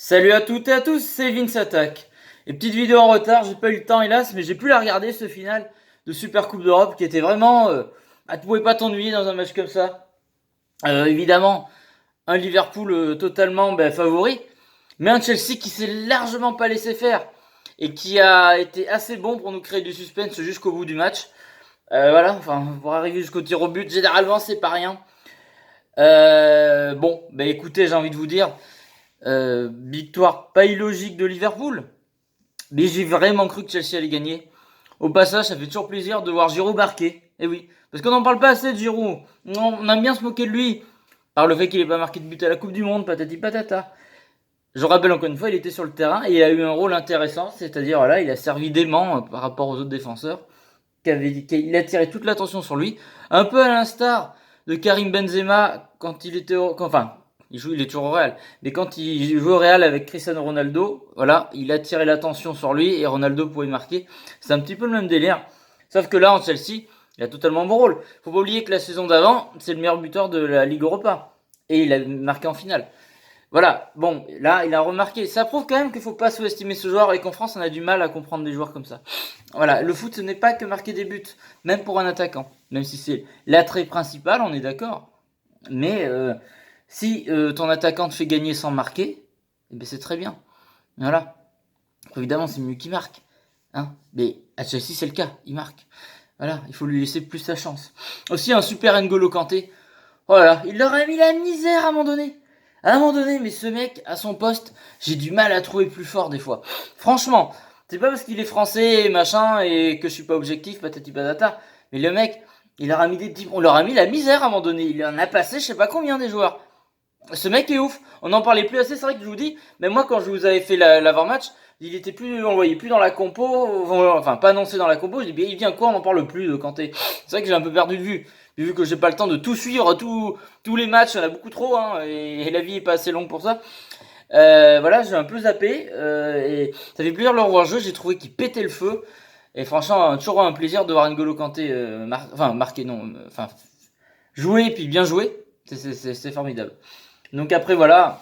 Salut à toutes et à tous, c'est Vince Attack. Et petite vidéo en retard, j'ai pas eu le temps hélas, mais j'ai pu la regarder ce final de Super Coupe d'Europe qui était vraiment... tu pouvais pas t'ennuyer dans un match comme ça. Évidemment, un Liverpool totalement favori, mais un Chelsea qui s'est largement pas laissé faire et qui a été assez bon pour nous créer du suspense jusqu'au bout du match. Voilà, enfin, pour arriver jusqu'au tir au but, généralement c'est pas rien. Bon, écoutez, j'ai envie de vous dire, victoire pas illogique de Liverpool, mais j'ai vraiment cru que Chelsea allait gagner. Au passage, ça fait toujours plaisir de voir Giroud marquer. Eh oui, parce qu'on n'en parle pas assez de Giroud. On aime bien se moquer de lui par le fait qu'il n'ait pas marqué de but à la Coupe du Monde, patati patata. Je rappelle encore une fois, il était sur le terrain et il a eu un rôle intéressant, c'est-à-dire voilà, il a servi d'aimant par rapport aux autres défenseurs, il a tiré toute l'attention sur lui, un peu à l'instar de Karim Benzema quand il était, enfin, il est toujours au Real, mais quand il jouait au Real avec Cristiano Ronaldo, voilà, il a tiré l'attention sur lui et Ronaldo pouvait marquer. C'est un petit peu le même délire, sauf que là en Chelsea, il a totalement bon rôle. Faut pas oublier que la saison d'avant, c'est le meilleur buteur de la Ligue Europa et il a marqué en finale. Voilà, bon, là, il a remarqué. Ça prouve quand même qu'il faut pas sous-estimer ce joueur et qu'en France, on a du mal à comprendre des joueurs comme ça. Voilà, le foot, ce n'est pas que marquer des buts, même pour un attaquant. Même si c'est l'attrait principal, on est d'accord. Mais si ton attaquant te fait gagner sans marquer, eh ben c'est très bien. Voilà. Évidemment, c'est mieux qu'il marque. Hein, mais à Chelsea, c'est le cas. Il marque. Voilà, il faut lui laisser plus sa chance. Aussi, un super N'Golo Kanté. Voilà, il leur a mis la misère à un moment donné. À un moment donné, mais ce mec, à son poste, j'ai du mal à trouver plus fort des fois. Franchement, c'est pas parce qu'il est français et machin et que je suis pas objectif, patati patata. Mais le mec, il leur a mis des petits, on leur a mis la misère à un moment donné. Il en a passé je sais pas combien des joueurs. Ce mec est ouf. On n'en parlait plus assez, c'est vrai que je vous dis. Mais moi, quand je vous avais fait l'avant-match, il était plus, on le voyait plus dans la compo, enfin pas annoncé dans la compo. Je dis, il vient quoi, on n'en parle plus de Kanté. C'est vrai que j'ai un peu perdu de vue. Vu que j'ai pas le temps de tout suivre, tous les matchs, il y en a beaucoup trop, hein, et la vie est pas assez longue pour ça. Voilà, j'ai un peu zappé, et ça fait plaisir de le revoir jouer. J'ai trouvé qu'il pétait le feu. Et franchement, toujours un plaisir de voir N'Golo Kanté, marquer, non, enfin, jouer et puis bien jouer. C'est formidable. Donc après, voilà,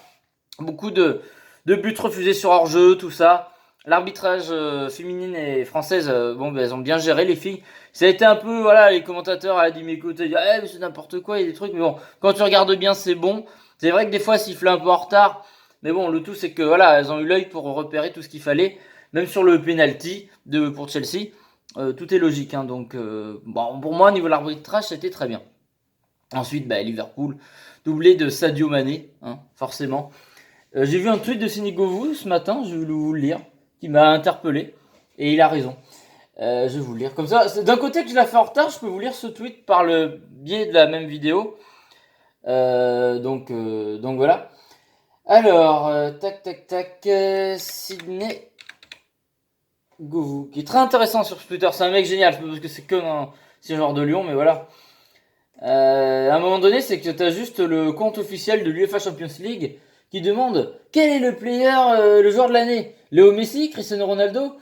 beaucoup de buts refusés sur hors-jeu, tout ça. L'arbitrage féminine et française, elles ont bien géré les filles. Ça a été un peu, voilà, les commentateurs à la Dimeco te disent, mais c'est n'importe quoi, il y a des trucs, mais bon, quand tu regardes bien, c'est bon. C'est vrai que des fois, siffle un peu en retard, mais bon, le tout, c'est que, voilà, elles ont eu l'œil pour repérer tout ce qu'il fallait, même sur le penalty pour Chelsea. Tout est logique, hein, donc, bon, pour moi, au niveau de l'arbitrage, c'était très bien. Ensuite, Liverpool, doublé de Sadio Mané, hein, forcément. J'ai vu un tweet de Sénégovou ce matin, je vais vous le lire, qui m'a interpellé, et il a raison. Je vais vous le lire comme ça. D'un côté que je l'ai fait en retard, je peux vous lire ce tweet par le biais de la même vidéo. Donc voilà. Alors, tac tac tac, Sydney Govou, qui est très intéressant sur Twitter. C'est un mec génial, parce que c'est que c'est genre de Lyon, mais voilà. À un moment donné, c'est que tu as juste le compte officiel de l'UEFA Champions League qui demande quel est le player, le joueur de l'année. Léo Messi, Cristiano Ronaldo,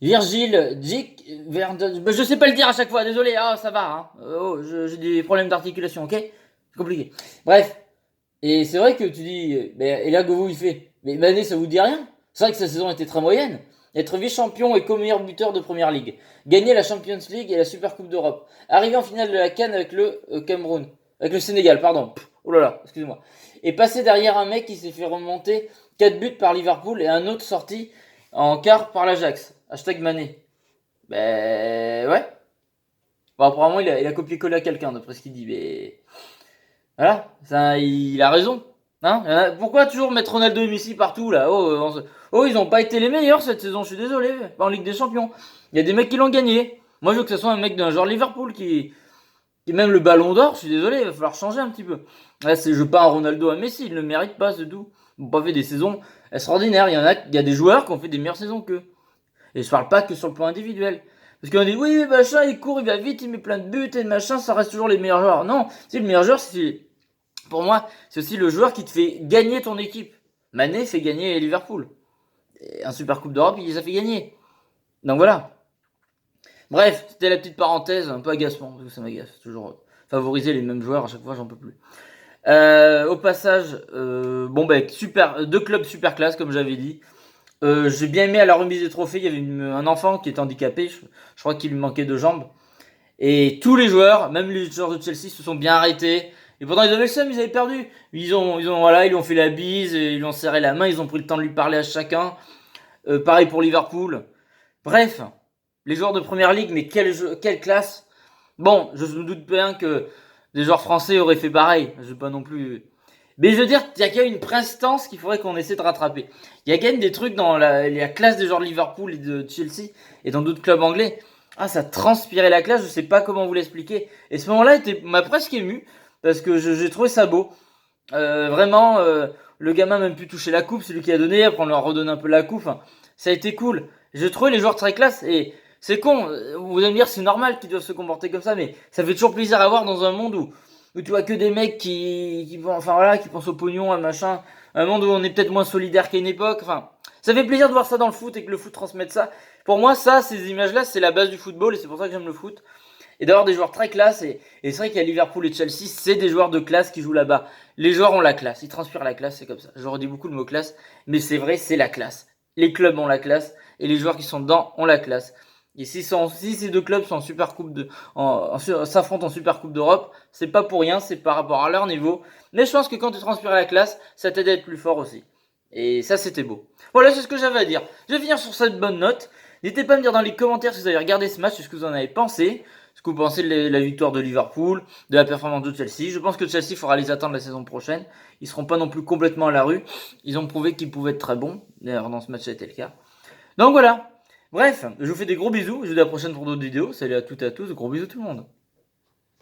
Virgil, Dijk, je sais pas le dire à chaque fois, désolé, ça va, hein. J'ai des problèmes d'articulation, ok? C'est compliqué. Bref. Et c'est vrai que tu dis, et là, Govou, il fait, mais Mané, ça vous dit rien? C'est vrai que sa saison était très moyenne. Être vice-champion et co-meilleur buteur de première ligue. Gagner la Champions League et la Super Coupe d'Europe. Arriver en finale de la CAN avec le Cameroun. Avec le Sénégal, pardon. Oh là là, excusez-moi. Et passer derrière un mec qui s'est fait remonter 4 buts par Liverpool et un autre sorti en quart par l'Ajax. Hashtag Mané. Ouais. Bon, apparemment, il a copié-collé à quelqu'un, d'après ce qu'il dit, mais... Voilà, ça, il a raison. Hein, pourquoi toujours mettre Ronaldo et Messi partout là? Oh, ils ont pas été les meilleurs cette saison, je suis désolé, pas en Ligue des Champions. Il y a des mecs qui l'ont gagné. Moi je veux que ce soit un mec d'un genre Liverpool qui même le ballon d'or, je suis désolé, il va falloir changer un petit peu. Là, je veux pas un Ronaldo à Messi, il ne le mérite pas, c'est tout. Ils n'ont pas fait des saisons extraordinaires. Il y a des joueurs qui ont fait des meilleures saisons qu'eux. Et je parle pas que sur le plan individuel. Parce qu'on dit, oui, machin, il court, il va vite, il met plein de buts et machin, ça reste toujours les meilleurs joueurs. Non, c'est le meilleur joueur, pour moi, c'est aussi le joueur qui te fait gagner ton équipe. Mané fait gagner Liverpool. Et un Super Coupe d'Europe, il les a fait gagner. Donc voilà. Bref, c'était la petite parenthèse, un peu agacement, parce que ça m'agace. Toujours favoriser les mêmes joueurs, à chaque fois, j'en peux plus. Au passage, bon bah super, deux clubs super classe comme j'avais dit. J'ai bien aimé à la remise des trophées, il y avait un enfant qui était handicapé, je crois qu'il lui manquait deux jambes. Et tous les joueurs, même les joueurs de Chelsea, se sont bien arrêtés. Et pourtant ils avaient le seum, ils avaient perdu. Voilà, ils lui ont fait la bise, et ils lui ont serré la main, ils ont pris le temps de lui parler à chacun. Pareil pour Liverpool. Bref, les joueurs de première ligue, mais quelle classe. Bon, je me doute bien que des joueurs français auraient fait pareil. Je veux pas non plus. Mais je veux dire, il y a quand même une prestance qu'il faudrait qu'on essaie de rattraper. Il y a quand même des trucs dans la classe des joueurs de Liverpool et de Chelsea et dans d'autres clubs anglais. Ah, ça transpirait la classe, je sais pas comment vous l'expliquer. Et ce moment-là m'a presque ému parce que j'ai trouvé ça beau. Vraiment, le gamin a même pu toucher la coupe, c'est lui qui a donné, après on leur redonne un peu la coupe. Enfin, ça a été cool. J'ai trouvé les joueurs très classe et c'est con. Vous allez me dire c'est normal qu'ils doivent se comporter comme ça, mais ça fait toujours plaisir à voir dans un monde où tu vois que des mecs enfin voilà, qui pensent au pognon, à machin. Un monde où on est peut-être moins solidaire qu'à une époque. Enfin, ça fait plaisir de voir ça dans le foot et que le foot transmette ça. Pour moi, ça, ces images-là, c'est la base du football et c'est pour ça que j'aime le foot et d'avoir des joueurs très classe. Et c'est vrai qu'à Liverpool et Chelsea, c'est des joueurs de classe qui jouent là-bas. Les joueurs ont la classe, ils transpirent la classe, c'est comme ça. Je redis beaucoup le mot classe, mais c'est vrai, c'est la classe. Les clubs ont la classe et les joueurs qui sont dedans ont la classe. Et si ces deux clubs sont en super coupe s'affrontent en super coupe d'Europe, c'est pas pour rien, c'est par rapport à leur niveau. Mais je pense que quand tu transpires la classe, ça t'aide à être plus fort aussi. Et ça, c'était beau. Voilà, c'est ce que j'avais à dire. Je vais finir sur cette bonne note. N'hésitez pas à me dire dans les commentaires si vous avez regardé ce match, ce que vous en avez pensé. Ce que vous pensez de la victoire de Liverpool, de la performance de Chelsea. Je pense que Chelsea fera les attendre la saison prochaine. Ils seront pas non plus complètement à la rue. Ils ont prouvé qu'ils pouvaient être très bons. D'ailleurs, dans ce match, ça a été le cas. Donc voilà. Bref, je vous fais des gros bisous. Je vous dis à la prochaine pour d'autres vidéos. Salut à toutes et à tous. Gros bisous tout le monde.